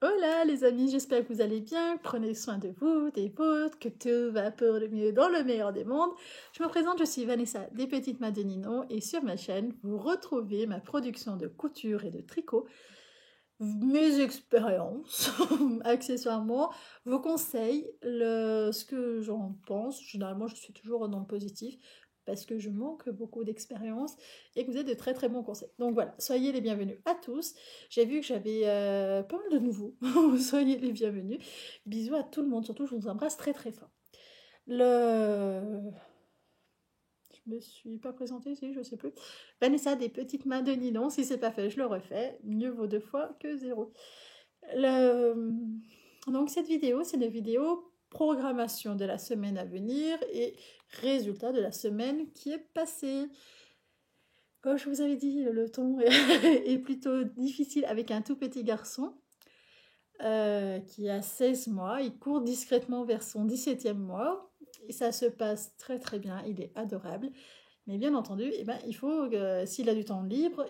Hola les amis, j'espère que vous allez bien, prenez soin de vous, des vôtres, que tout va pour le mieux dans le meilleur des mondes. Je me présente, je suis Vanessa des Petites Mains de Ninon et sur ma chaîne, vous retrouvez ma production de couture et de tricot, mes expériences, accessoirement, vos conseils, ce que j'en pense. Généralement, je suis toujours en nom positif parce que je manque beaucoup d'expérience et que vous êtes de très très bons conseils. Donc voilà, soyez les bienvenus à tous. J'ai vu que j'avais pas mal de nouveaux. Soyez les bienvenus. Bisous à tout le monde, surtout je vous embrasse très très fort. Le... Je me suis pas présentée, si, je sais plus. Vanessa des Petites Mains de Ninon, si c'est pas fait, je le refais. Mieux vaut 2 fois que 0. Le... Donc cette vidéo, c'est une vidéo programmation de la semaine à venir et résultat de la semaine qui est passée. Comme je vous avais dit, le ton est plutôt difficile avec un tout petit garçon qui a 16 mois. Il court discrètement vers son 17e mois et ça se passe très très bien, il est adorable. Mais bien entendu, eh ben, il faut s'il a du temps libre,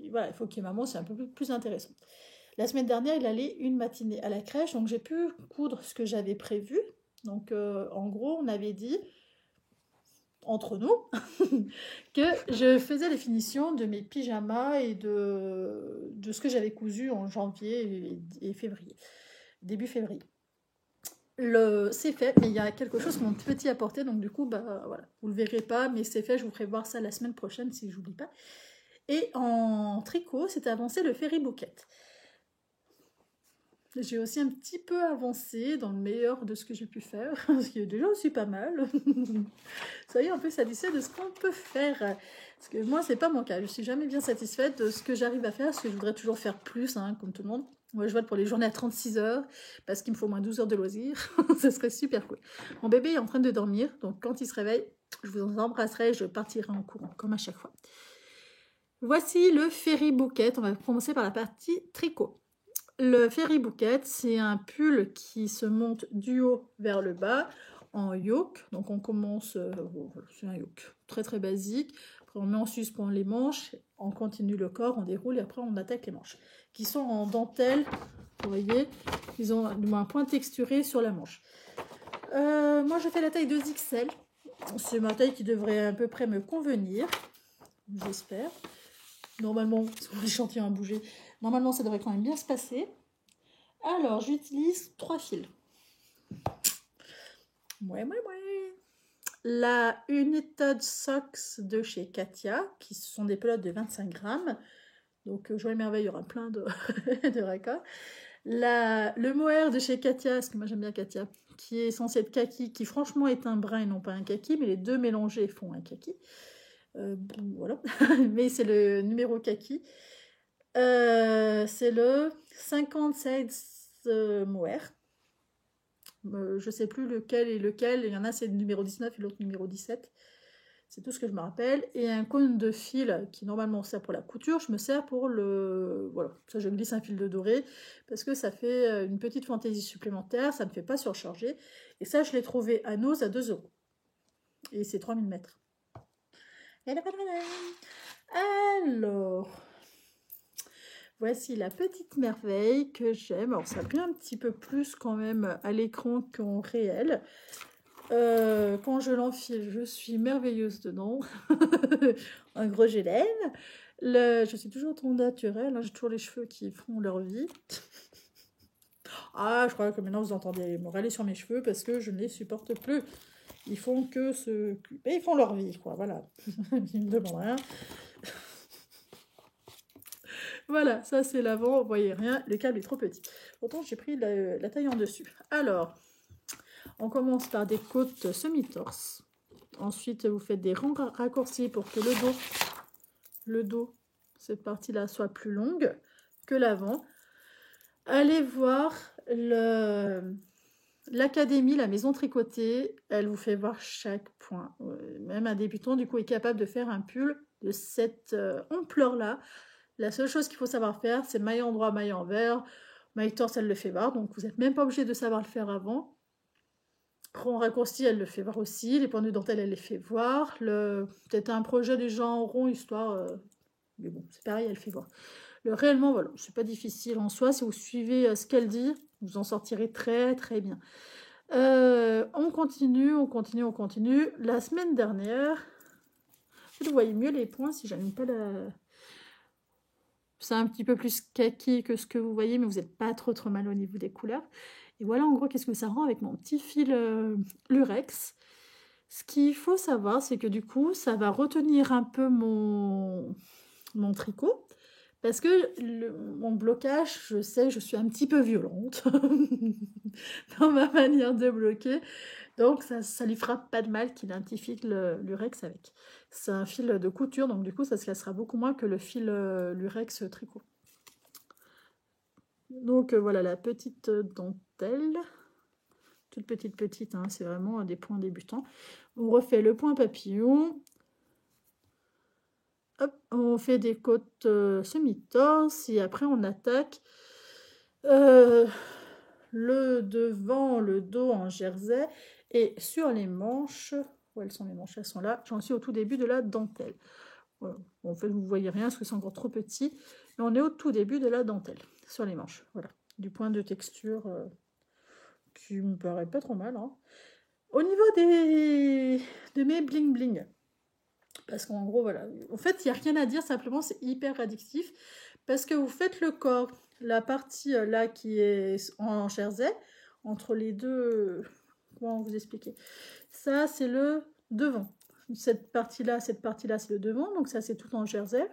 voilà, il faut qu'il y ait maman, c'est un peu plus intéressant. La semaine dernière, il allait une matinée à la crèche, donc j'ai pu coudre ce que j'avais prévu. Donc en gros, on avait dit, entre nous, que je faisais les finitions de mes pyjamas et de ce que j'avais cousu en janvier et février, début février. C'est fait, mais il y a quelque chose que mon petit a porté, donc du coup, bah voilà, vous le verrez pas, mais c'est fait, je vous ferai voir ça la semaine prochaine si j'oublie pas. Et en tricot, c'était avancé le Ferry Bouquet. J'ai aussi un petit peu avancé dans le meilleur de ce que j'ai pu faire, ce qui est déjà aussi pas mal. Soyez un peu satisfait de ce qu'on peut faire. Parce que moi, c'est pas mon cas. Je suis jamais bien satisfaite de ce que j'arrive à faire, parce que je voudrais toujours faire plus, hein, comme tout le monde. Moi, je vote pour les journées à 36 heures, parce qu'il me faut au moins 12 heures de loisirs. Ce serait super cool. Mon bébé est en train de dormir, donc quand il se réveille, je vous embrasserai et je partirai en courant, comme à chaque fois. Voici le Ferry Bouquet. On va commencer par la partie tricot. Le Ferry Bouquet, c'est un pull qui se monte du haut vers le bas en yoke. Donc on commence, c'est un yoke très très basique. Après on met en suspens les manches, on continue le corps, on déroule et après on attaque les manches. Qui sont en dentelle, vous voyez, ils ont du moins un point texturé sur la manche. Moi je fais la taille 2XL. C'est ma taille qui devrait à peu près me convenir, j'espère. Normalement, l'échantillon a bougé. Normalement, ça devrait quand même bien se passer. Alors, j'utilise 3 fils. Ouais. La United Socks de chez Katia, qui sont des pelotes de 25 grammes. Donc, joie et merveille, il y aura plein de, de raccords. Le mohair de chez Katia, parce que moi j'aime bien Katia, qui est censé être kaki, qui franchement est un brun et non pas un kaki, mais les deux mélangés font un kaki. Voilà, mais c'est le numéro kaki. C'est le 50 size mohair. Je sais plus lequel est lequel. Il y en a, c'est le numéro 19 et l'autre numéro 17. C'est tout ce que je me rappelle. Et un cône de fil qui normalement sert pour la couture, je me sers pour le... Voilà, ça je glisse un fil de doré parce que ça fait une petite fantaisie supplémentaire, ça ne fait pas surcharger. Et ça, je l'ai trouvé à Nose à 2 €. Et c'est 3000 mètres. Alors, voici la petite merveille que j'aime. Alors, ça brille un petit peu plus quand même à l'écran qu'en réel. Quand je l'enfile, je suis merveilleuse dedans. Un gros gélène. Je suis toujours trop naturelle. Hein, j'ai toujours les cheveux qui font leur vie. Ah, je crois que maintenant vous entendez me râler sur mes cheveux parce que je ne les supporte plus. Ils font que ce... Ils font leur vie, quoi. Voilà. Ils me demandent rien. Voilà, ça c'est l'avant, vous voyez rien, le câble est trop petit. Pourtant j'ai pris la taille en dessus. Alors, on commence par des côtes semi-torse. Ensuite, vous faites des raccourcis pour que le dos, cette partie-là, soit plus longue que l'avant. Allez voir l'académie, la maison tricotée, elle vous fait voir chaque point. Même un débutant, du coup, est capable de faire un pull de cette ampleur-là. La seule chose qu'il faut savoir faire, c'est maille en droit, maille envers. Maille torse, elle le fait voir, donc vous n'êtes même pas obligé de savoir le faire avant. Rond raccourci, elle le fait voir aussi. Les points de dentelle, elle les fait voir. Peut-être un projet déjà en rond, histoire... Mais bon, c'est pareil, elle fait voir. Réellement, voilà, c'est pas difficile en soi. Si vous suivez ce qu'elle dit, vous en sortirez très très bien. On continue, on continue, on continue. La semaine dernière, vous voyez mieux les points si j'aime pas la... C'est un petit peu plus kaki que ce que vous voyez, mais vous n'êtes pas trop mal au niveau des couleurs. Et voilà en gros qu'est-ce que ça rend avec mon petit fil lurex. Ce qu'il faut savoir, c'est que du coup, ça va retenir un peu mon tricot. Parce que mon blocage, je sais, je suis un petit peu violente dans ma manière de bloquer. Donc, ça lui fera pas de mal qu'il identifie l'urex avec. C'est un fil de couture, donc du coup, ça se cassera beaucoup moins que le fil lurex tricot. Donc, voilà la petite dentelle. Toute petite, hein, c'est vraiment des points débutants. On refait le point papillon. Hop, on fait des côtes semi-torses et après on attaque le devant, le dos en jersey et sur les manches. Où elles sont les manches? Elles sont là. J'en suis au tout début de la dentelle. Voilà. Bon, en fait, vous ne voyez rien parce que c'est encore trop petit. Mais on est au tout début de la dentelle sur les manches. Voilà. Du point de texture qui me paraît pas trop mal. Hein. Au niveau de mes bling bling. Parce qu'en gros, voilà. En fait, il n'y a rien à dire, simplement, c'est hyper addictif. Parce que vous faites le corps, la partie là qui est en jersey, entre les deux... Comment vous expliquer? Ça, c'est le devant. Cette partie-là, c'est le devant. Donc ça, c'est tout en jersey.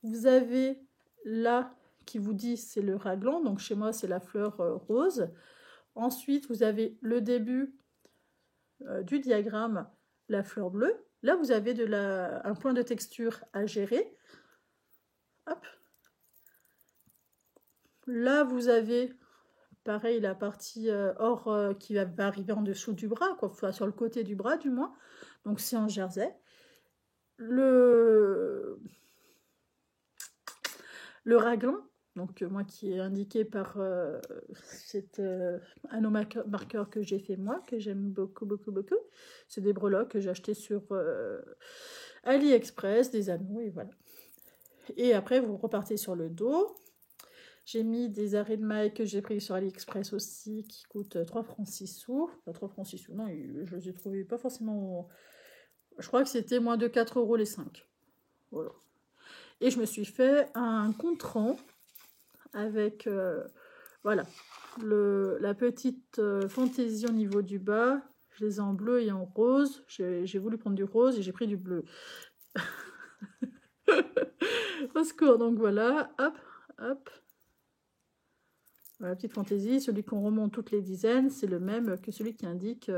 Vous avez là, qui vous dit, c'est le raglan. Donc chez moi, c'est la fleur rose. Ensuite, vous avez le début du diagramme, la fleur bleue. Là, vous avez un point de texture à gérer. Hop. Là, vous avez, pareil, la partie or qui va arriver en dessous du bras, quoi, enfin, sur le côté du bras, du moins. Donc, c'est en jersey. Le raglan, donc moi qui est indiqué par cet anneau marqueur que j'ai fait moi, que j'aime beaucoup. C'est des breloques que j'ai acheté sur AliExpress, des anneaux, et voilà. Et après, vous repartez sur le dos. J'ai mis des arrêts de mailles que j'ai pris sur AliExpress aussi, qui coûtent 3 francs 6 sous. Enfin, 3 francs 6 sous, non, je les ai trouvés pas forcément... Je crois que c'était moins de 4 € les 5. Voilà. Et je me suis fait un compte-rang avec, voilà, la petite fantaisie au niveau du bas. Je les ai en bleu et en rose. J'ai voulu prendre du rose et j'ai pris du bleu. Au secours, donc voilà, hop, hop. Voilà, petite fantaisie, celui qu'on remonte toutes les dizaines, c'est le même que celui qui indique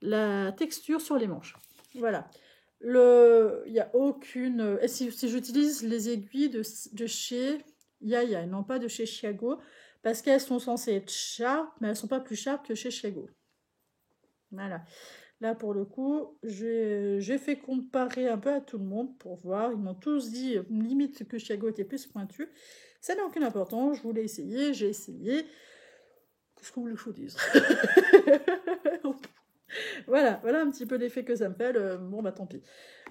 la texture sur les manches. Voilà. Il n'y a aucune... Et si j'utilise les aiguilles de chez Yaya, non pas de chez Chiago, parce qu'elles sont censées être sharp, mais elles ne sont pas plus sharp que chez Chiago. Voilà. Là, pour le coup, j'ai fait comparer un peu à tout le monde pour voir. Ils m'ont tous dit, limite, que Chiago était plus pointu. Ça n'a aucune importance. Je voulais essayer, j'ai essayé. Qu'est-ce que vous voulez que je vous dise? Voilà un petit peu l'effet que ça me fait. Bon, bah tant pis.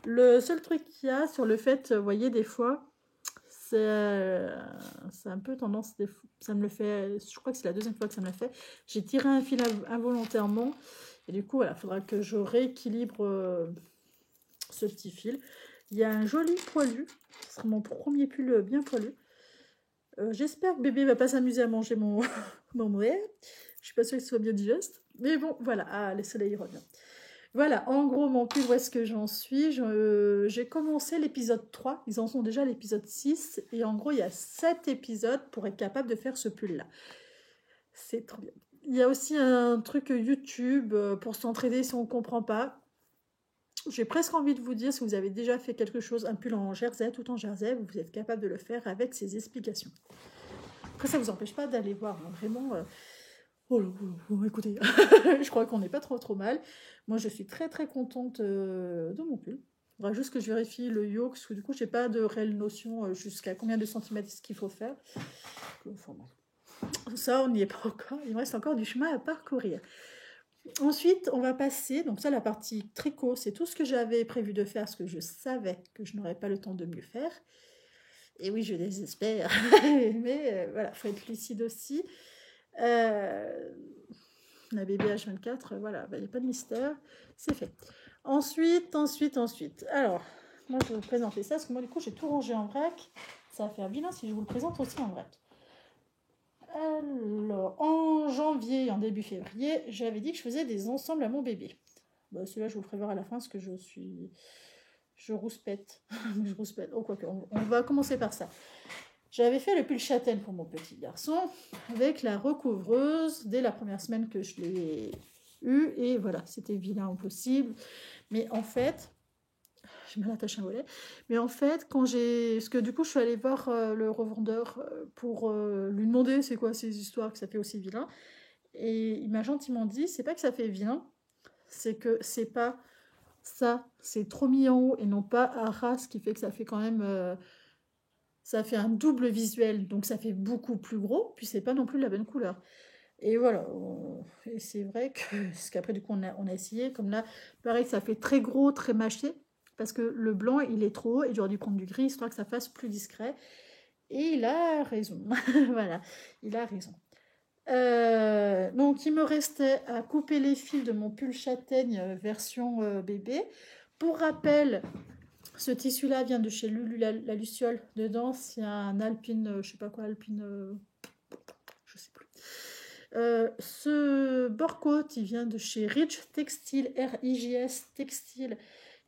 Le seul truc qu'il y a sur le fait, vous voyez, des fois, c'est un peu tendance, ça me le fait, je crois que c'est la deuxième fois que ça me l'a fait. J'ai tiré un fil involontairement. Et du coup, voilà, il faudra que je rééquilibre ce petit fil. Il y a un joli poilu. Ce sera mon premier pull bien poilu. J'espère que bébé va pas s'amuser à manger mon moelle. Je suis pas sûre que ce soit bien digeste. Mais bon, voilà. Ah, le soleil revient. Voilà, en gros, mon pull, où est-ce que j'en suis? J'ai commencé l'épisode 3. Ils en sont déjà à l'épisode 6. Et en gros, il y a 7 épisodes pour être capable de faire ce pull-là. C'est trop bien. Il y a aussi un truc YouTube pour s'entraider si on ne comprend pas. J'ai presque envie de vous dire, si vous avez déjà fait quelque chose, un pull en jersey, tout en jersey, vous êtes capable de le faire avec ces explications. Après, ça ne vous empêche pas d'aller voir, hein, vraiment... Oh, écoutez, je crois qu'on n'est pas trop mal. Moi, je suis très contente de mon pull. Il faudra juste que je vérifie le yoke, parce que du coup, je n'ai pas de réelle notion jusqu'à combien de centimètres qu'il faut faire. Ça, on n'y est pas encore. Il me reste encore du chemin à parcourir. Ensuite, on va passer, donc ça, la partie tricot, c'est tout ce que j'avais prévu de faire, parce que je savais que je n'aurais pas le temps de mieux faire. Et oui, je désespère. Mais voilà, il faut être lucide aussi. La bébé H24, voilà, il n'y a pas de mystère. C'est fait. Ensuite. Alors, moi, je vais vous présenter ça, parce que moi, du coup, j'ai tout rangé en vrac. Ça va faire vilain si je vous le présente aussi en vrac. Alors, en janvier, en début février, j'avais dit que je faisais des ensembles à mon bébé. Bah, celui-là, je vous le ferai voir à la fin, parce que je rouspète. Je rouspète. Oh, quoique, on va commencer par ça. J'avais fait le pull châtaigne pour mon petit garçon, avec la recouvreuse, dès la première semaine que je l'ai eu, et voilà, c'était vilain au possible. Mais en fait, j'ai mal attaché un volet, mais en fait, parce que du coup, je suis allée voir le revendeur pour lui demander c'est quoi ces histoires que ça fait aussi vilain, et il m'a gentiment dit, c'est pas que ça fait vilain, c'est que c'est pas ça, c'est trop mis en haut, et non pas à ras, ce qui fait que ça fait quand même... ça fait un double visuel, donc ça fait beaucoup plus gros, puis c'est pas non plus la bonne couleur. Et voilà, et c'est vrai que, parce qu'après du coup on a essayé, comme là, pareil, ça fait très gros, très mâché, parce que le blanc il est trop haut, et j'aurais dû prendre du gris, histoire que ça fasse plus discret. Et il a raison, voilà, il a raison. Donc il me restait à couper les fils de mon pull châtaigne version bébé. Pour rappel, ce tissu-là vient de chez Lulu la Luciole. Dedans, c'est un alpine, je sais pas quoi, alpine, je sais plus. Ce bord-coat, il vient de chez Rich Textile, R-I-J-S Textile,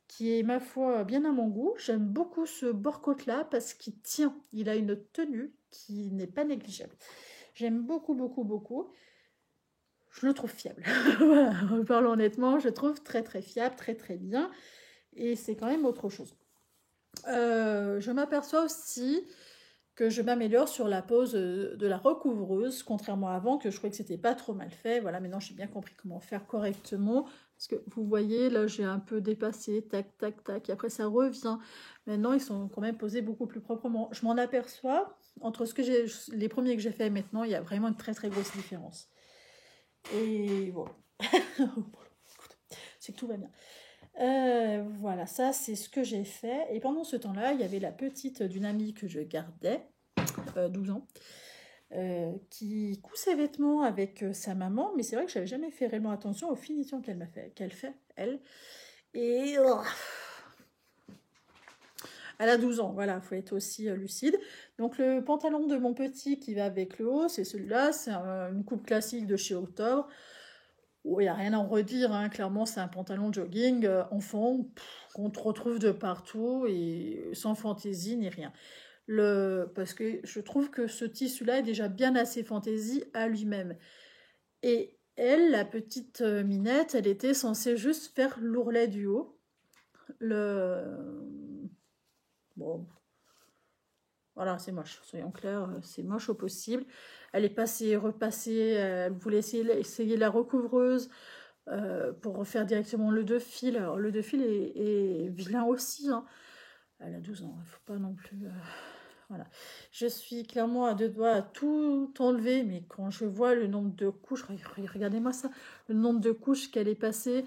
qui est, ma foi, bien à mon goût. J'aime beaucoup ce bord-coat-là parce qu'il tient. Il a une tenue qui n'est pas négligeable. J'aime beaucoup, beaucoup, beaucoup. Je le trouve fiable. Voilà, en parlant honnêtement, je le trouve très, très fiable, très, très bien. Et c'est quand même autre chose. Je m'aperçois aussi que je m'améliore sur la pose de la recouvreuse, contrairement à avant, que je trouvais que c'était pas trop mal fait. Voilà, maintenant j'ai bien compris comment faire correctement. Parce que vous voyez, là j'ai un peu dépassé, tac, tac, tac, et après ça revient. Maintenant, ils sont quand même posés beaucoup plus proprement. Je m'en aperçois, entre les premiers que j'ai fait et maintenant, il y a vraiment une très très grosse différence. Et voilà. C'est que tout va bien. Voilà, ça c'est ce que j'ai fait. Et pendant ce temps-là, il y avait la petite d'une amie que je gardais, 12 ans, qui coud ses vêtements avec sa maman, mais c'est vrai que j'avais jamais fait réellement attention aux finitions qu'elle fait, elle. Et elle a 12 ans, voilà, il faut être aussi lucide. Donc le pantalon de mon petit qui va avec le haut, c'est celui-là, c'est une coupe classique de chez Octobre. Il n'y a rien à en redire, hein. Clairement c'est un pantalon de jogging enfant qu'on retrouve de partout et sans fantaisie ni rien. Parce que je trouve que ce tissu-là est déjà bien assez fantaisie à lui-même. Et elle, la petite minette, elle était censée juste faire l'ourlet du haut. Bon, voilà, c'est moche, soyons clairs, c'est moche au possible. Elle est passée, repassée, elle voulait essayer la recouvreuse pour refaire directement le deux fils. Alors, le deux fils est vilain aussi, hein. Elle a 12 ans, il ne faut pas non plus... Voilà. Je suis clairement à deux doigts à tout enlever, mais quand je vois le nombre de couches, regardez-moi ça, le nombre de couches qu'elle est passée...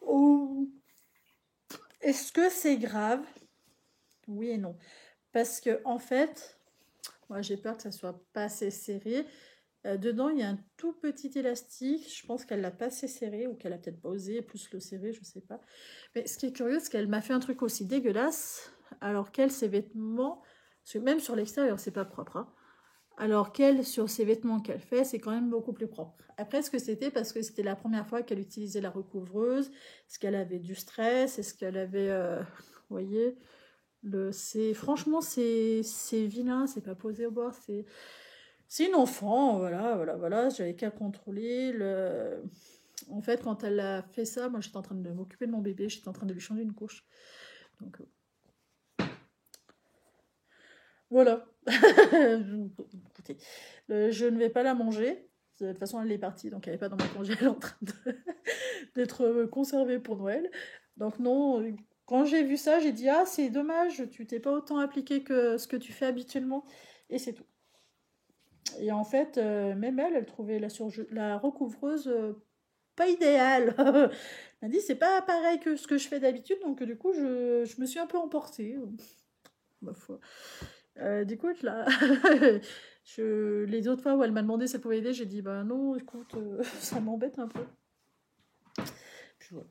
Oh. Est-ce que c'est grave? Oui et non. Parce que en fait, moi j'ai peur que ça soit pas assez serré. Dedans, il y a un tout petit élastique. Je pense qu'elle l'a pas assez serré ou qu'elle a peut-être pas osé plus le serrer, je sais pas. Mais ce qui est curieux, c'est qu'elle m'a fait un truc aussi dégueulasse, alors qu'elle, ses vêtements, parce que même sur l'extérieur, c'est pas propre, hein, alors qu'elle, sur ses vêtements qu'elle fait, c'est quand même beaucoup plus propre. Après, est-ce que c'était parce que c'était la première fois qu'elle utilisait la recouvreuse? Est-ce qu'elle avait du stress? Est-ce qu'elle avait... vous voyez, franchement, c'est vilain, c'est pas posé au bord, c'est une enfant, voilà, j'avais qu'à contrôler. En fait, quand elle a fait ça, moi j'étais en train de m'occuper de mon bébé, j'étais en train de lui changer une couche. Donc, voilà. Écoutez, je ne vais pas la manger. De toute façon, elle est partie, donc elle n'est pas dans ma congé, elle est en train d'être conservée pour Noël. Donc non, quand j'ai vu ça, j'ai dit « Ah, c'est dommage, tu t'es pas autant appliqué que ce que tu fais habituellement. » Et c'est tout. Et en fait, même elle trouvait la recouvreuse pas idéal. Elle m'a dit, c'est pas pareil que ce que je fais d'habitude, donc du coup, je me suis un peu emportée, ma foi. Du coup, là, les autres fois où elle m'a demandé si elle pouvait aider, j'ai dit, bah non, écoute, ça m'embête un peu.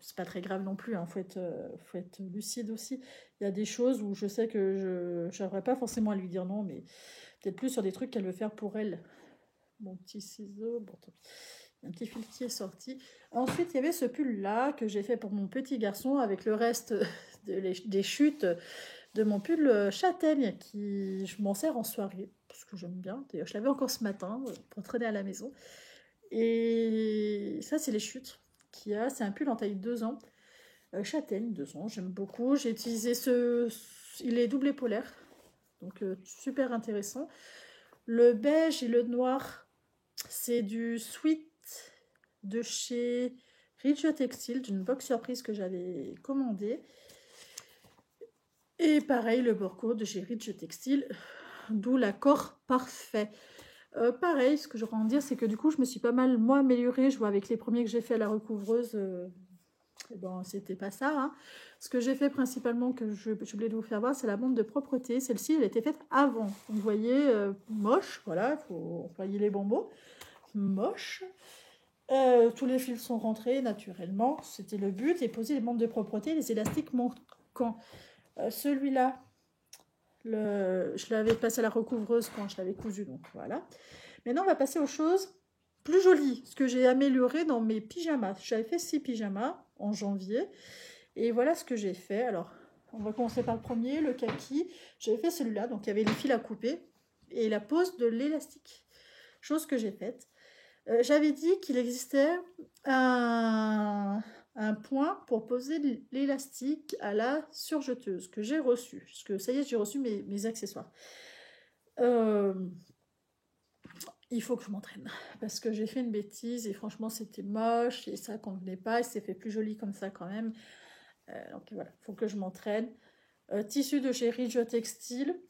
C'est pas très grave non plus, hein. Faut être lucide aussi. Il y a des choses où je sais que je n'arriverai pas forcément à lui dire non, mais peut-être plus sur des trucs qu'elle veut faire pour elle. Mon petit ciseau, bon, tant pis. Un petit fil qui est sorti. Ensuite, il y avait ce pull-là que j'ai fait pour mon petit garçon avec le reste des chutes de mon pull châtaigne qui je m'en sers en soirée parce que j'aime bien. D'ailleurs, je l'avais encore ce matin pour traîner à la maison. Et ça, c'est les chutes qu'il y a. C'est un pull en taille 2 ans. Châtaigne, 2 ans, j'aime beaucoup. J'ai utilisé il est double polaire, donc super intéressant. Le beige et le noir, c'est du Sweet de chez Ridge Textile, d'une box surprise que j'avais commandée. Et pareil, le borco de chez Ridge Textile, d'où l'accord parfait. Pareil, ce que j'aurais à en dire, c'est que du coup, je me suis pas mal, moi, améliorée. Je vois avec les premiers que j'ai fait à la recouvreuse, bon, c'était pas ça. Hein. Ce que j'ai fait principalement, que je voulais vous faire voir, c'est la bande de propreté. Celle-ci, elle était faite avant. Vous voyez, moche, voilà, il faut employer les bons mots. Moche. Tous les fils sont rentrés naturellement, c'était le but, et poser les bandes de propreté, les élastiques manquants. Celui-là, je l'avais passé à la recouvreuse quand je l'avais cousu, donc voilà. Maintenant, on va passer aux choses plus jolies, ce que j'ai amélioré dans mes pyjamas. J'avais fait 6 pyjamas en janvier, et voilà ce que j'ai fait. Alors, on va commencer par le premier, le kaki. J'avais fait celui-là, donc il y avait les fils à couper, et la pose de l'élastique, chose que j'ai faite. J'avais dit qu'il existait un point pour poser l'élastique à la surjeteuse que j'ai reçu. Parce que ça y est, j'ai reçu mes accessoires. Il faut que je m'entraîne. Parce que j'ai fait une bêtise et franchement, c'était moche et ça convenait pas. Et c'est fait plus joli comme ça quand même. Donc voilà, il faut que je m'entraîne. Tissu de chez Ridge Textile.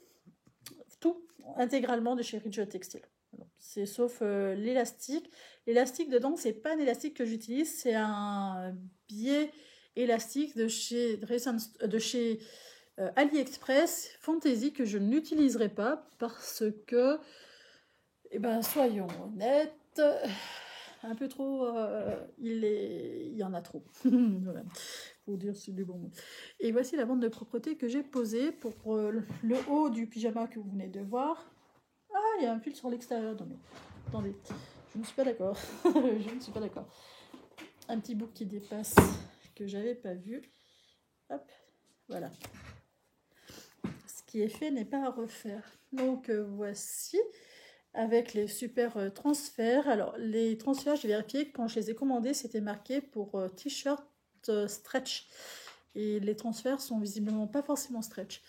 Tout intégralement de chez Ridge Textile. C'est sauf l'élastique. L'élastique dedans, c'est pas un élastique que j'utilise, c'est un biais élastique de chez AliExpress Fantasy que je n'utiliserai pas parce que, eh ben, soyons honnêtes, un peu trop, il y en a trop. Voilà. Pour dire c'est du bon mot. Et voici la bande de propreté que j'ai posée pour le haut du pyjama que vous venez de voir. Ah, il y a un fil sur l'extérieur. Non mais, attendez, je ne suis pas d'accord. Je ne suis pas d'accord. Un petit bout qui dépasse, que j'avais pas vu. Hop, voilà. Ce qui est fait n'est pas à refaire. Donc voici, avec les super transferts. Alors, les transferts, j'ai vérifié, quand je les ai commandés, c'était marqué pour t-shirt stretch. Et les transferts sont visiblement pas forcément stretch.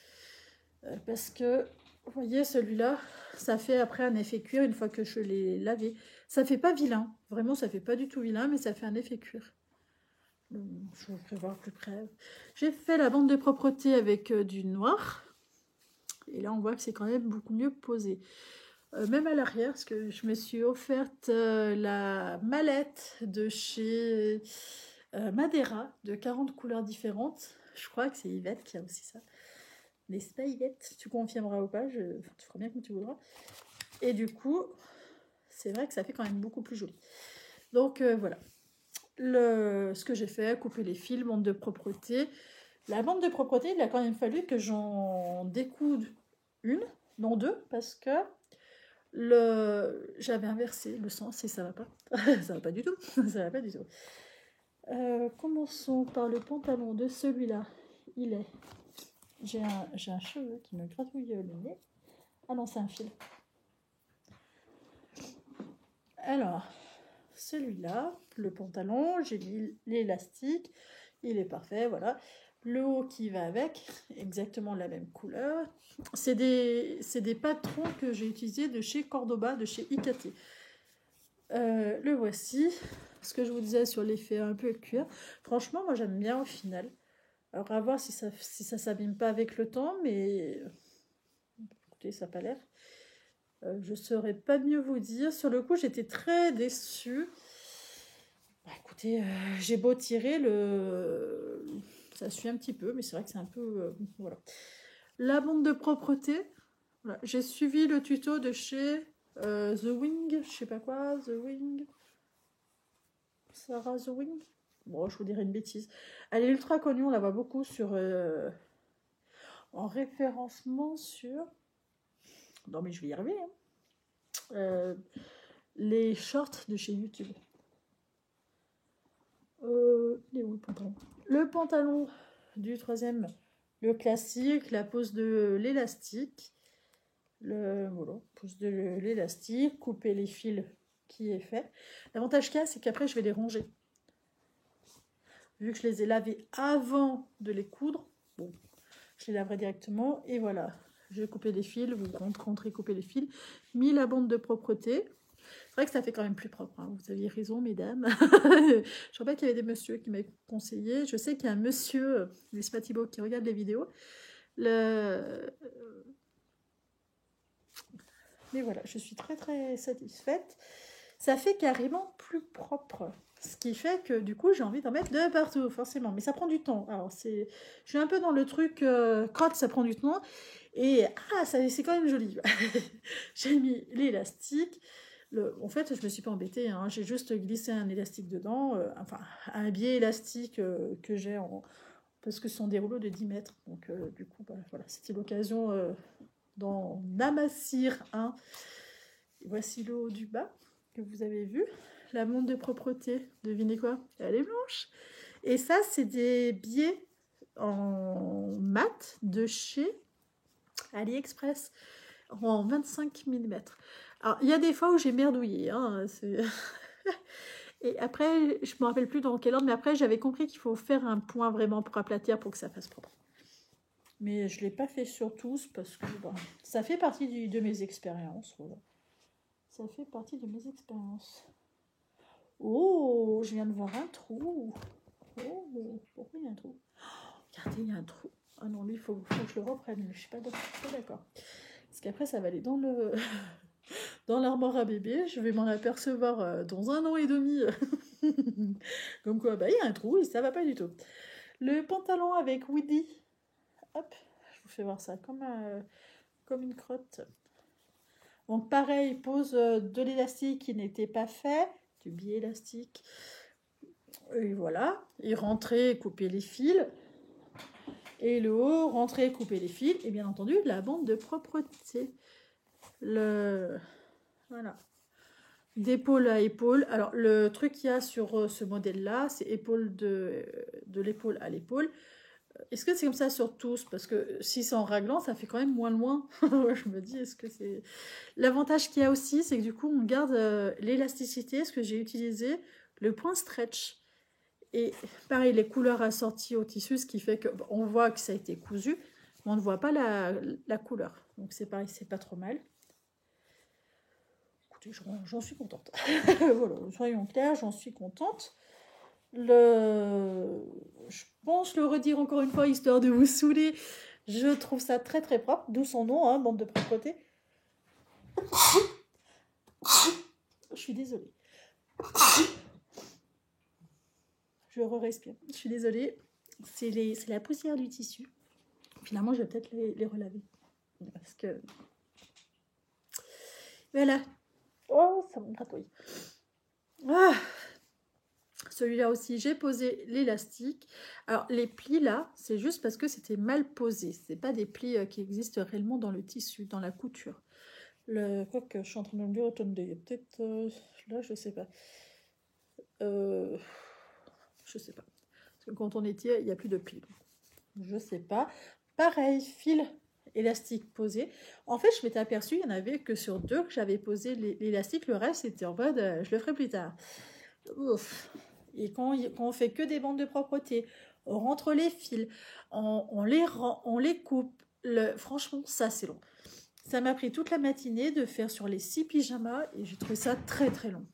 Parce que, vous voyez, celui-là, ça fait après un effet cuir une fois que je l'ai lavé. Ça fait pas vilain, vraiment ça fait pas du tout vilain, mais ça fait un effet cuir. Je vous ferai voir plus près. J'ai fait la bande de propreté avec du noir. Et là, on voit que c'est quand même beaucoup mieux posé. Même à l'arrière, parce que je me suis offerte la mallette de chez Madeira, de 40 couleurs différentes. Je crois que c'est Yvette qui a aussi ça. N'est-ce pas, Yvette? Tu confirmeras ou pas, tu feras bien comme tu voudras. Et du coup, c'est vrai que ça fait quand même beaucoup plus joli. Donc voilà. Ce que j'ai fait, couper les fils, bande de propreté. La bande de propreté, il a quand même fallu que j'en découde une, non deux, parce que j'avais inversé le sens et ça va pas. Ça va pas du tout. Ça va pas du tout. Commençons par le pantalon de celui-là. J'ai un cheveu qui me gratouille le nez. Ah non, c'est un fil. Alors, celui-là, le pantalon, j'ai mis l'élastique. Il est parfait, voilà. Le haut qui va avec, exactement la même couleur. C'est des patrons que j'ai utilisés de chez Cordoba, de chez IKT. Le voici. Ce que je vous disais sur l'effet un peu cuir. Franchement, moi j'aime bien au final. Alors à voir si ça s'abîme pas avec le temps, mais écoutez, ça n'a pas l'air. Je ne saurais pas mieux vous dire. Sur le coup, j'étais très déçue. Bah, écoutez, j'ai beau tirer, ça suit un petit peu, mais c'est vrai que c'est un peu... voilà. La bande de propreté, voilà. J'ai suivi le tuto de chez The Wing, je sais pas quoi, The Wing, Sarah The Wing. Bon, je vous dirais une bêtise. Elle est ultra connue, on la voit beaucoup sur... en référencement sur... Non mais je vais y arriver, hein. Les shorts de chez YouTube. Il est où le pantalon? Le pantalon du troisième, le classique, la pose de l'élastique. Voilà, pose de l'élastique, couper les fils qui est fait. L'avantage qu'il y a, c'est qu'après, je vais les ranger. Vu que je les ai lavés avant de les coudre, bon, je les laverai directement. Et voilà, j'ai coupé les fils, vous rentrez, couper les fils, mis la bande de propreté. C'est vrai que ça fait quand même plus propre, hein. Vous aviez raison, mesdames. Je rappelle qu'il y avait des messieurs qui m'avaient conseillé. Je sais qu'il y a un monsieur, n'est-ce pas Thibaut, qui regarde les vidéos. Mais voilà, je suis très très satisfaite. Ça fait carrément plus propre. Ce qui fait que du coup, j'ai envie d'en mettre de partout, forcément. Mais ça prend du temps. Alors, je suis un peu dans le truc crotte, ça prend du temps. Et c'est quand même joli. J'ai mis l'élastique. En fait, je ne me suis pas embêtée, hein. J'ai juste glissé un élastique dedans, enfin un biais élastique que j'ai parce que ce sont des rouleaux de 10 mètres. Donc, du coup, voilà, c'était l'occasion d'en amassir un. Et voici le haut du bas que vous avez vu. La montre de propreté, devinez quoi? Elle est blanche. Et ça, c'est des biais en mat de chez AliExpress en 25 mm. Alors, il y a des fois où j'ai merdouillé, hein, et après, je me rappelle plus dans quel ordre, mais après, j'avais compris qu'il faut faire un point vraiment pour aplatir pour que ça fasse propre. Mais je ne l'ai pas fait sur tous parce que ça fait partie de mes expériences. Voilà. Ça fait partie de mes expériences. Oh, je viens de voir un trou. Oh, pourquoi il y a un trou? Regardez, il y a un trou. Ah non, lui, il faut que je le reprenne. Je ne suis pas d'accord. Parce qu'après, ça va aller dans le... dans l'armoire à bébé. Je vais m'en apercevoir dans 1 an et demi. Comme quoi, il y a un trou et ça va pas du tout. Le pantalon avec Woody. Hop, je vous fais voir ça comme une crotte. Donc pareil, pose de l'élastique qui n'était pas fait, du biais élastique. Et voilà, et rentrer, couper les fils. Et le haut, rentrer, couper les fils. Et bien entendu, la bande de propreté. Voilà. D'épaule à épaule. Alors, le truc qu'il y a sur ce modèle-là, c'est épaule de l'épaule à l'épaule. Est-ce que c'est comme ça sur tous? Parce que si c'est en raglant, ça fait quand même moins loin. Je me dis, est-ce que c'est... L'avantage qu'il y a aussi, c'est que du coup, on garde l'élasticité, ce que j'ai utilisé, le point stretch. Et pareil, les couleurs assorties au tissu, ce qui fait qu'on voit que ça a été cousu, mais on ne voit pas la couleur. Donc c'est pareil, c'est pas trop mal. Écoutez, j'en suis contente. Voilà, soyons clairs, j'en suis contente. Je pense le redire encore une fois, histoire de vous saouler. Je trouve ça très très propre, d'où son nom, hein, bande de propreté. Je suis désolée. Je respire. Je suis désolée. C'est la poussière du tissu. Finalement, je vais peut-être les relaver. Parce que... Voilà. Oh, ça me gratouille. Celui-là aussi, j'ai posé l'élastique. Alors, les plis là, c'est juste parce que c'était mal posé. Ce n'est pas des plis qui existent réellement dans le tissu, dans la couture. Quoique, je suis en train de me dire, attendez, peut-être là, je sais pas. Je sais pas. Parce que quand on étire, il n'y a plus de plis. Je sais pas. Pareil, fil élastique posé. En fait, je m'étais aperçue, il n'y en avait que sur 2 que j'avais posé l'élastique. Le reste, c'était en mode, je le ferai plus tard. Ouf. Et quand on fait que des bandes de propreté, on rentre les fils, on les coupe. Franchement, ça, c'est long. Ça m'a pris toute la matinée de faire sur les 6 pyjamas et j'ai trouvé ça très très long.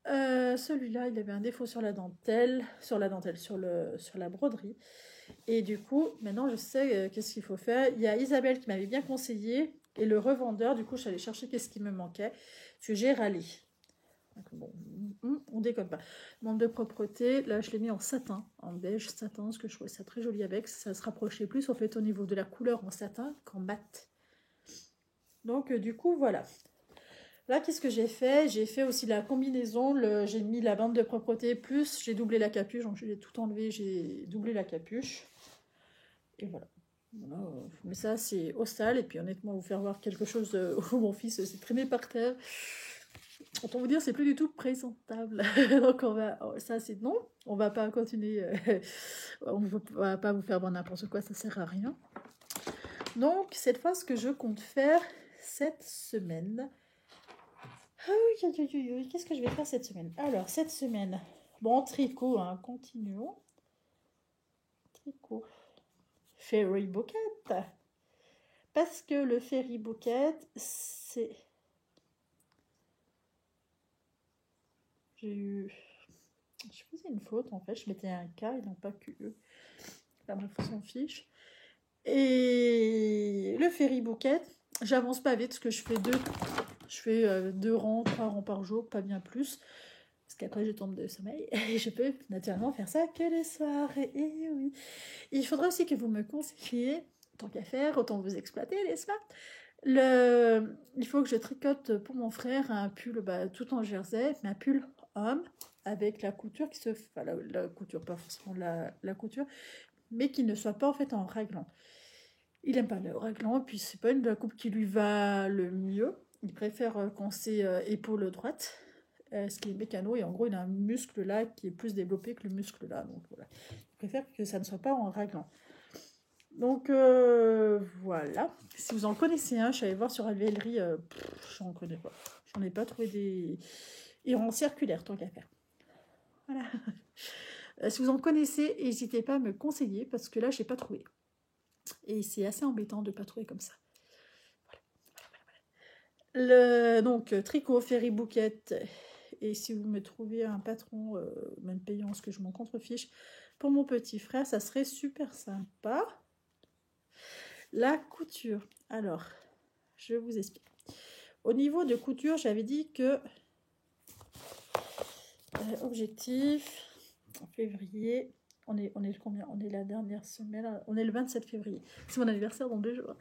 Celui-là, il avait un défaut sur la broderie. Et du coup, maintenant, je sais qu'est-ce qu'il faut faire. Il y a Isabelle qui m'avait bien conseillé et le revendeur, du coup, je suis allée chercher qu'est-ce qui me manquait. Parce que j'ai râlé. Donc, bon, on déconne pas. Manque de propreté, là je l'ai mis en satin, en beige satin, parce que je trouvais ça très joli avec. Ça se rapprochait plus en fait au niveau de la couleur en satin qu'en mat. Donc du coup voilà. Là qu'est-ce que j'ai fait? J'ai fait aussi la combinaison, j'ai mis la bande de propreté plus j'ai doublé la capuche, donc j'ai tout enlevé, j'ai doublé la capuche. Et voilà. Voilà, mais ça c'est au sale et puis honnêtement vous faire voir quelque chose où mon fils s'est traîné par terre. Autant vous dire c'est plus du tout présentable. Donc on va ça c'est non, on va pas continuer on va pas vous faire voir n'importe quoi, ça sert à rien. Donc cette fois ce que je compte faire cette semaine. Qu'est-ce que je vais faire cette semaine? Alors cette semaine, bon tricot hein, continuons. Tricot. Fairy Bouquet. Parce que le Fairy Bouquet, c'est... Je faisais une faute en fait, je mettais un K et non pas QE. Là, bref, on s'en fiche. Et le Fairy Bouquet, j'avance pas vite parce que je fais 2 rangs, 3 rangs par jour, pas bien plus. Parce qu'après je tombe de sommeil et je peux naturellement faire ça que les soirs. Et oui. Il faudra aussi que vous me conseilliez, tant qu'à faire, autant vous exploiter, n'est-ce pas? Il faut que je tricote pour mon frère un pull tout en jersey, mais un pull homme avec la couture qui se... Enfin, la couture, pas forcément la couture, mais qui ne soit pas en fait en raglan. Il n'aime pas le raglan, puis c'est pas une coupe qui lui va le mieux. Il préfère quand c'est épaule droite, ce qui est mécano, et en gros il a un muscle là qui est plus développé que le muscle là, donc voilà. Il préfère que ça ne soit pas en raglan. Donc voilà. Si vous en connaissez un, je suis allée voir sur Ravelry, j'en connais pas. J'en ai pas trouvé des... Et en circulaire, tant qu'à faire. Voilà. Si vous en connaissez, n'hésitez pas à me conseiller, parce que là, je n'ai pas trouvé. Et c'est assez embêtant de ne pas trouver comme ça. Voilà. Donc, tricot, Fairy Bouquet. Et si vous me trouvez un patron, même payant, ce que je m'en contrefiche, pour mon petit frère, ça serait super sympa. La couture. Alors, je vous explique. Au niveau de couture, j'avais dit que objectif en février, on est le combien? On est la dernière semaine, on est le 27 février. C'est mon anniversaire dans 2 jours.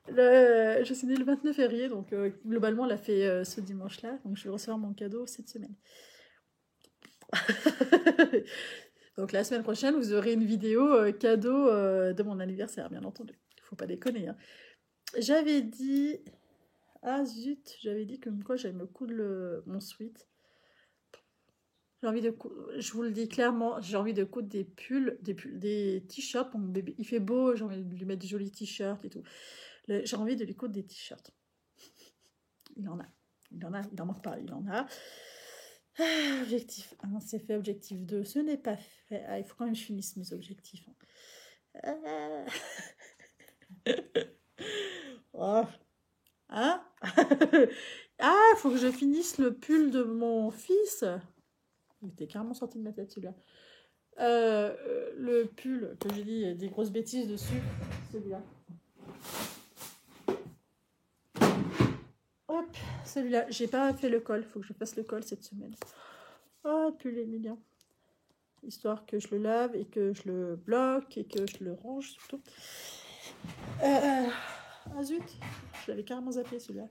Je suis née le 29 février, donc globalement, elle a fait ce dimanche-là. Donc je vais recevoir mon cadeau cette semaine. Donc la semaine prochaine, vous aurez une vidéo cadeau de mon anniversaire, bien entendu. Il ne faut pas déconner. Hein. J'avais dit... Ah zut, j'avais dit que quoi j'allais me coudre mon sweat. J'ai envie de je vous le dis clairement, j'ai envie de coudre des pulls, des t-shirts pour mon bébé. Il fait beau, j'ai envie de lui mettre des jolis t-shirts et tout. J'ai envie de lui coudre des t-shirts. Il en a, il en manque pas, il en a. Objectif 1, c'est fait. Objectif 2, ce n'est pas fait. Ah, il faut quand même que je finisse mes objectifs. Oh. Hein? Ah, il faut que je finisse le pull de mon fils. Il était carrément sorti de ma tête celui-là. Le pull que j'ai dit des grosses bêtises dessus, celui-là. Hop, celui-là. J'ai pas fait le col, il faut que je fasse le col cette semaine. Oh, pull est mignon. Histoire que je le lave et que je le bloque et que je le range surtout. Ah zut, je l'avais carrément zappé celui-là.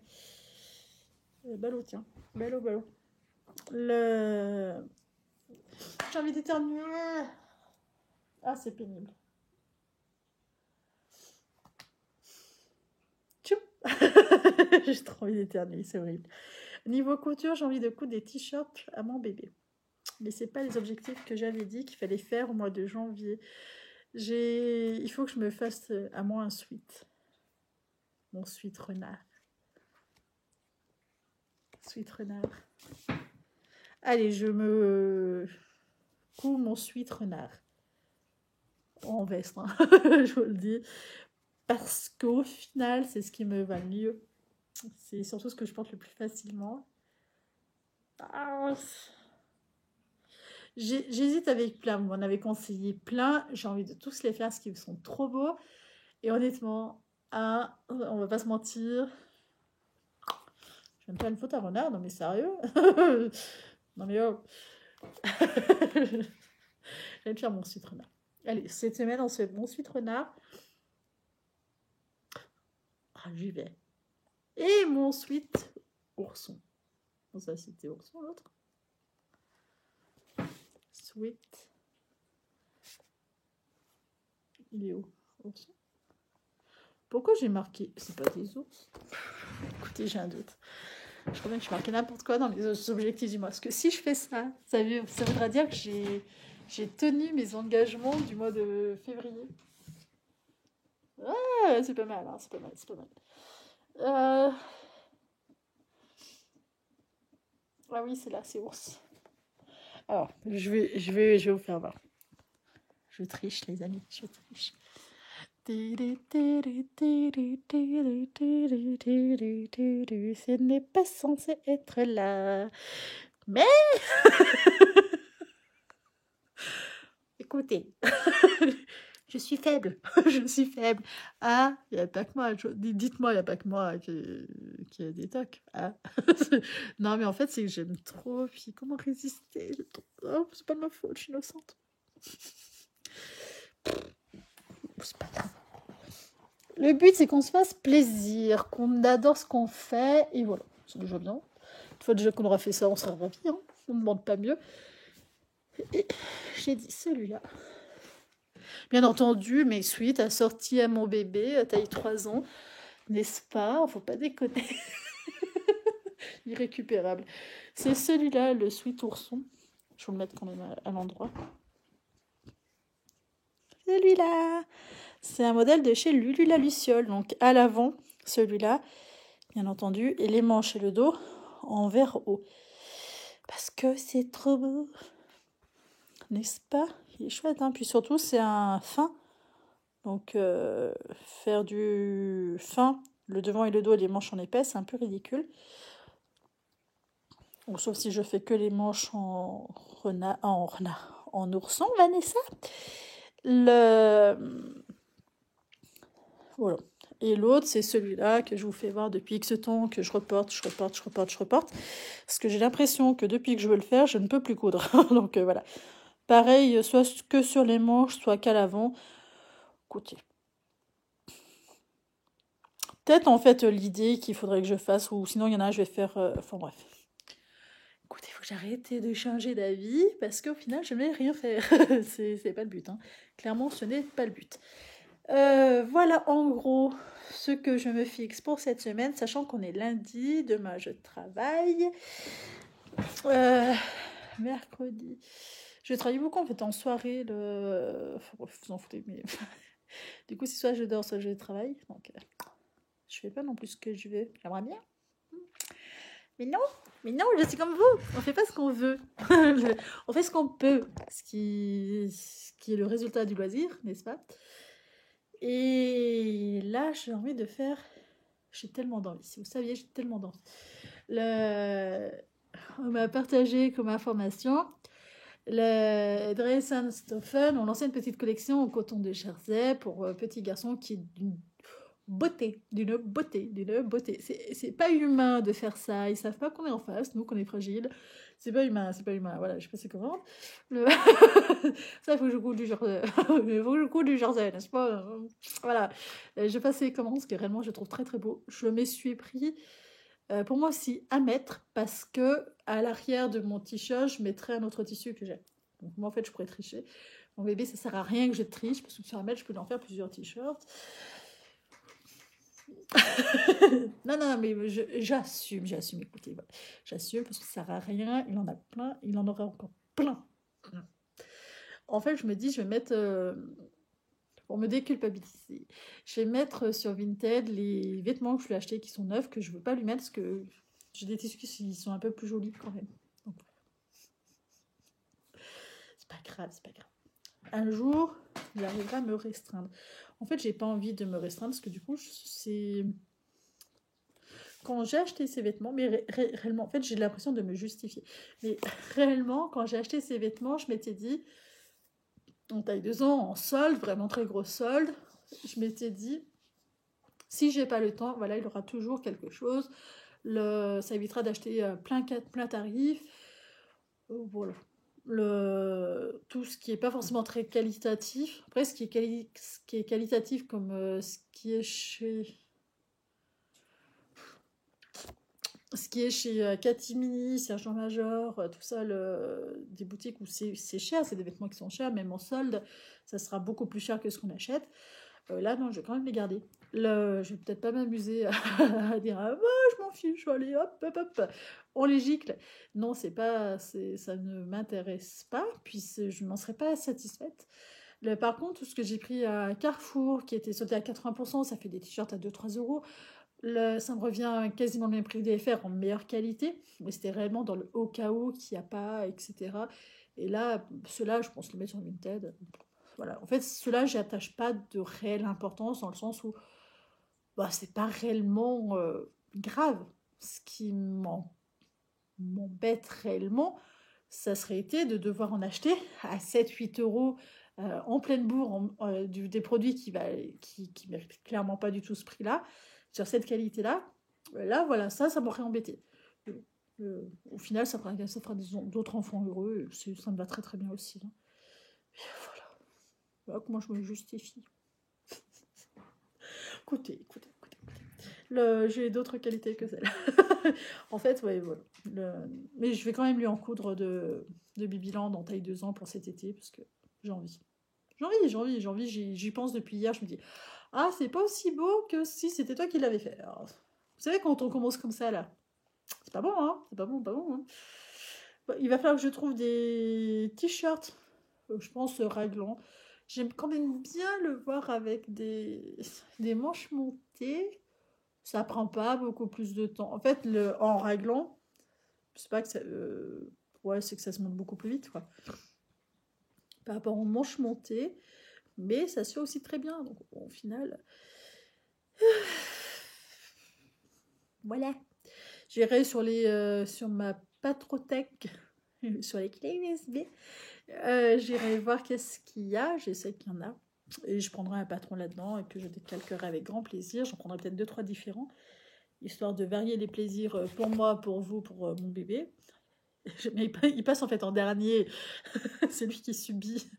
Ballot, tiens. Ballot. J'ai envie d'éternuer. Ah, c'est pénible. Tchou. J'ai trop envie d'éternuer, c'est horrible. Niveau couture, j'ai envie de coudre des t-shirts à mon bébé. Mais c'est pas les objectifs que j'avais dit qu'il fallait faire au mois de janvier. Il faut que je me fasse à moi un sweat. Mon sweat renard. Sweat renard. Allez, je me couds mon sweat renard. En veste, hein. Je vous le dis. Parce qu'au final, c'est ce qui me va le mieux. C'est surtout ce que je porte le plus facilement. Ah, j'hésite avec plein. Vous m'en avez conseillé plein. J'ai envie de tous les faire parce qu'ils sont trop beaux. Et honnêtement, on va pas se mentir. Je viens de faire une faute à renard, non mais sérieux. Non mais oh. Je viens de faire mon suite renard. Allez, cette semaine, on se fait mon suite renard. Ah, j'y vais. Et mon suite ourson. Bon, ça, c'était ourson, l'autre. Sweet. Il est où, ourson? Pourquoi j'ai marqué... C'est pas des ours? Écoutez, j'ai un doute. Je crois bien que je marquais n'importe quoi dans mes objectifs du mois. Parce que si je fais ça, ça voudra dire que j'ai tenu mes engagements du mois de février. Ah, c'est pas mal, hein, c'est pas mal, c'est pas mal. Ah oui, c'est là, c'est ours. Alors, je vais vous faire voir. Je triche, les amis, je triche. Ce n'est pas censé être là. Mais écoutez, je suis faible. Je suis faible. Ah, il n'y a pas que moi. Dites-moi, il n'y a pas que moi qui a des tocs. Ah. Non, mais en fait, c'est que j'aime trop. Puis comment résister? Oh, c'est pas de ma faute, je suis innocente. C'est pas grave. Le but, c'est qu'on se fasse plaisir, qu'on adore ce qu'on fait, et voilà, c'est déjà bien. Une fois déjà qu'on aura fait ça, on sera ravis, hein. On ne demande pas mieux. Et j'ai dit celui-là. Bien entendu, mes suites assorties à mon bébé, à taille 3 ans, n'est-ce pas? Faut pas déconner. Irrécupérable. C'est celui-là, le sweat ourson. Je vais le mettre quand même à l'endroit. Celui-là. C'est un modèle de chez Lulu la Luciole. Donc à l'avant, celui-là, bien entendu, et les manches et le dos en vert haut. Parce que c'est trop beau. N'est-ce pas? Il est chouette, hein. Puis surtout, c'est un fin. Donc faire du fin, le devant et le dos et les manches en épais, c'est un peu ridicule. Bon, sauf si je fais que les manches en ourson, Vanessa. Voilà. Et l'autre, c'est celui-là que je vous fais voir depuis X temps, que je reporte. Parce que j'ai l'impression que depuis que je veux le faire, je ne peux plus coudre. Donc voilà. Pareil, soit que sur les manches, soit qu'à l'avant. Écoutez. Peut-être en fait l'idée qu'il faudrait que je fasse, ou sinon il y en a un, je vais faire... Enfin bref. Écoutez, il faut que j'arrête de changer d'avis, parce qu'au final, je n'ai rien faire. C'est pas le but, hein. Clairement, ce n'est pas le but. Voilà en gros ce que je me fixe pour cette semaine, sachant qu'on est lundi, demain je travaille. Mercredi. Je travaille beaucoup en fait en soirée. Enfin, bref, vous en foutez, mais du coup, c'est soit je dors, soit je travaille. Donc, je fais pas non plus ce que je veux. J'aimerais bien. Mais non, je suis comme vous. On fait pas ce qu'on veut. On fait ce qu'on peut. Ce qui est le résultat du loisir, n'est-ce pas? Et là, j'ai envie de faire... J'ai tellement d'envie. Si vous saviez, j'ai tellement d'envie. On m'a partagé comme information... Les Dresden-Stoffen ont lancé une petite collection au coton de Jersey pour petits garçons qui est d'une beauté. C'est pas humain de faire ça. Ils savent pas qu'on est en face, nous qu'on est fragile. C'est pas humain. Voilà, je sais pas c'est comment. Ça, il faut que je coule du Jersey. Il faut que je coule du Jersey, n'est-ce pas? Voilà. Je passe les commandes, ce que réellement je trouve très très beau. Je me suis pris... pour moi aussi, 1 mètre, parce que à l'arrière de mon t-shirt, je mettrais un autre tissu que j'ai. Donc moi, en fait, je pourrais tricher. Mon bébé, ça sert à rien que je triche, parce que sur 1 mètre, je peux en faire plusieurs t-shirts. non, mais j'assume, écoutez, voilà. J'assume, parce que ça sert à rien, il en a plein, il en aura encore plein. En fait, je me dis, je vais mettre... pour me déculpabiliser. Je vais mettre sur Vinted les vêtements que je lui ai achetés qui sont neufs, que je ne veux pas lui mettre parce que j'ai des tissus qui sont un peu plus jolis quand même. Donc, c'est pas grave. Un jour, il arrivera à me restreindre. En fait, j'ai pas envie de me restreindre parce que du coup, c'est... Quand j'ai acheté ces vêtements, mais réellement, en fait, j'ai l'impression de me justifier. Mais réellement, quand j'ai acheté ces vêtements, je m'étais dit... en taille 2 ans, en solde, vraiment très gros solde, je m'étais dit, si j'ai pas le temps, voilà, il aura toujours quelque chose. Ça évitera d'acheter plein tarif. Voilà. Tout ce qui n'est pas forcément très qualitatif. Après, ce qui est qualitatif, comme ce qui est chez Catimini, Sergent Major, tout ça, des boutiques où c'est cher, c'est des vêtements qui sont chers, même en solde, ça sera beaucoup plus cher que ce qu'on achète. Là, non, je vais quand même les garder. Je vais peut-être pas m'amuser à dire ah, bah, je m'en fiche, allez, hop, hop, hop, on les gicle. Non, ça ne m'intéresse pas, puis je n'en serais pas satisfaite. Par contre, ce que j'ai pris à Carrefour, qui était sauté à 80%, ça fait des t-shirts à 2-3 euros. Ça me revient quasiment le même prix des FR en meilleure qualité, mais c'était réellement dans le haut cas où qu'il n'y a pas, etc. Et là, ceux-là, je pense les mettre sur Vinted. Voilà. En fait, ceux-là, j'y attache pas de réelle importance dans le sens où bah, c'est pas réellement grave. Ce qui m'embête réellement, ça serait été de devoir en acheter à 7-8 euros en pleine bourre, des produits qui méritent clairement pas du tout ce prix-là, sur cette qualité-là. Là, voilà, ça m'aurait embêté. Au final, ça fera d'autres enfants heureux, et ça me va très très bien aussi. Hein. Voilà comment je me justifie. Écoutez. J'ai d'autres qualités que celle-là. En fait, ouais, voilà. Mais je vais quand même lui en coudre de Bibiland en taille 2 ans pour cet été, parce que j'ai envie. J'y pense depuis hier, je me dis, ah, c'est pas aussi beau que si c'était toi qui l'avais fait. Alors, vous savez, quand on commence comme ça, là, c'est pas bon, hein. C'est pas bon, hein. Il va falloir que je trouve des t-shirts, je pense, raglants. J'aime quand même bien le voir avec des manches montées. Ça prend pas beaucoup plus de temps. En fait, en raglant, c'est pas que ça... ouais, c'est que ça se monte beaucoup plus vite, quoi. Par rapport aux manches montées, mais ça se fait aussi très bien. Donc, au final... voilà. J'irai sur ma Patrotech, sur les clés USB. J'irai voir qu'est-ce qu'il y a. Je sais qu'il y en a. Et je prendrai un patron là-dedans et que je décalquerai avec grand plaisir. J'en prendrai peut-être 2-3 différents, histoire de varier les plaisirs pour moi, pour vous, pour mon bébé. Mais il passe en fait en dernier. C'est lui qui subit.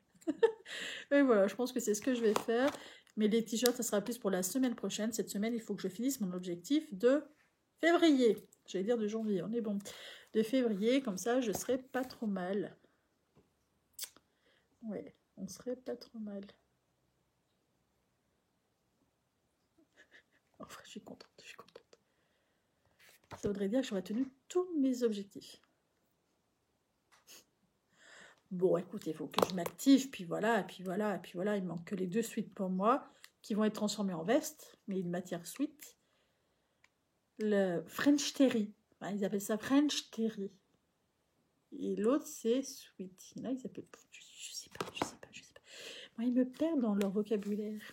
Et voilà, je pense que c'est ce que je vais faire. Mais les t-shirts, ça sera plus pour la semaine prochaine. Cette semaine, il faut que je finisse mon objectif de février. J'allais dire de janvier, on est bon. De février, comme ça, je serai pas trop mal. Ouais, on serait pas trop mal. Enfin, je suis contente. Ça voudrait dire que j'aurais tenu tous mes objectifs. Bon, écoutez, il faut que je m'active, puis voilà. Il manque que les 2 suites pour moi, qui vont être transformées en veste, mais une matière sweat. Le French Terry. Enfin, ils appellent ça French Terry. Et l'autre, c'est sweet. Là, ils appellent... Je sais pas. Moi, ils me perdent dans leur vocabulaire.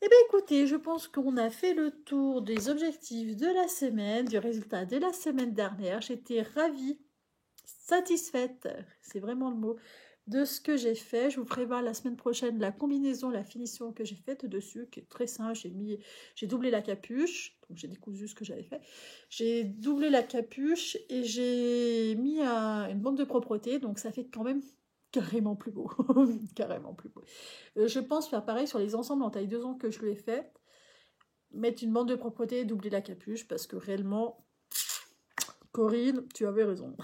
Eh bien, écoutez, je pense qu'on a fait le tour des objectifs de la semaine, du résultat de la semaine dernière. J'étais ravie, satisfaite, c'est vraiment le mot, de ce que j'ai fait. Je vous prépare la semaine prochaine la combinaison, la finition que j'ai faite dessus, qui est très simple. J'ai doublé la capuche, donc j'ai décousu ce que j'avais fait. J'ai doublé la capuche et j'ai mis une bande de propreté, donc ça fait quand même carrément plus beau. Carrément plus beau. Je pense faire pareil sur les ensembles en taille 2 ans que je lui ai fait. Mettre une bande de propreté et doubler la capuche, parce que réellement, Corinne, tu avais raison.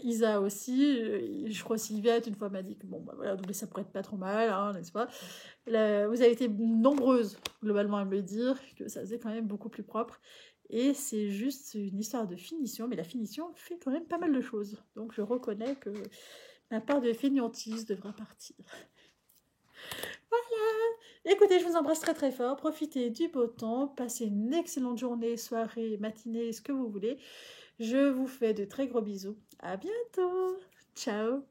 Isa aussi, je crois Sylviette une fois m'a dit que bon, bah voilà, doubler ça pourrait être pas trop mal, hein, n'est-ce pas? Vous avez été nombreuses globalement à me le dire, que ça faisait quand même beaucoup plus propre. Et c'est juste une histoire de finition, mais la finition fait quand même pas mal de choses. Donc je reconnais que ma part de fainéantise devra partir. Voilà. Écoutez, je vous embrasse très très fort. Profitez du beau temps. Passez une excellente journée, soirée, matinée, ce que vous voulez. Je vous fais de très gros bisous. À bientôt. Ciao.